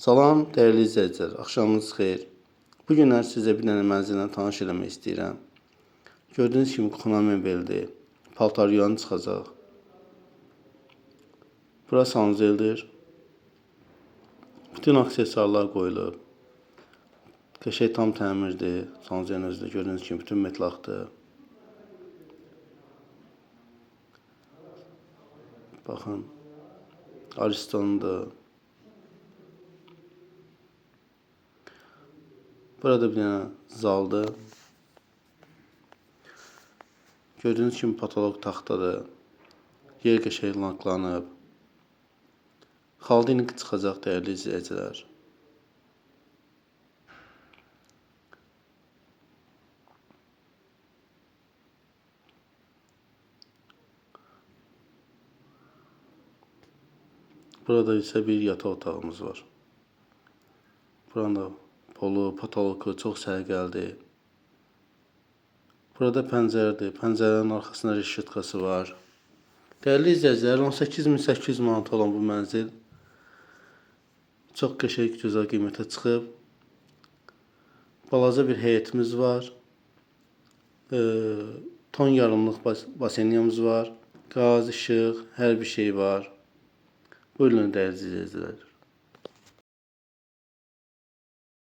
Salam, dəyərli izləyicilər, axşamınız xeyir. Bu günlər sizə bir dənə mənzillə tanış eləmək istəyirəm. Gördüyünüz kimi Xuna mebeldir, paltaryanı çıxacaq. Bura sanzeldir. Bütün aksesuarlar qoyulub. Qəşəng tam təmirdir, sanzelin özü də gördüyünüz kimi bütün metlaqdır. Baxın, Ariston'dur. Burada bir dənə zaldır. Gördüyünüz kimi patolog taxtadır. Yer qəşəng lanklanıb. Xaldinik çıxacaq dəyərli izləyicilər. Burada isə bir yataq otağımız var. Buranın da polu, patologu çox sərgəldir. Burada pəncərədir. Pəncərənin arxasında reşitkası var. Dəyərli izləyicilər, 18.800 manat olan bu mənzil çox qəşəng, gözəl qiymətə çıxıb. Balaca bir həyətimiz var. Ton yarımlıq basenyamız var. Qaz, işıq, hər bir şey var. Buyurun dəyərli izləyicilər.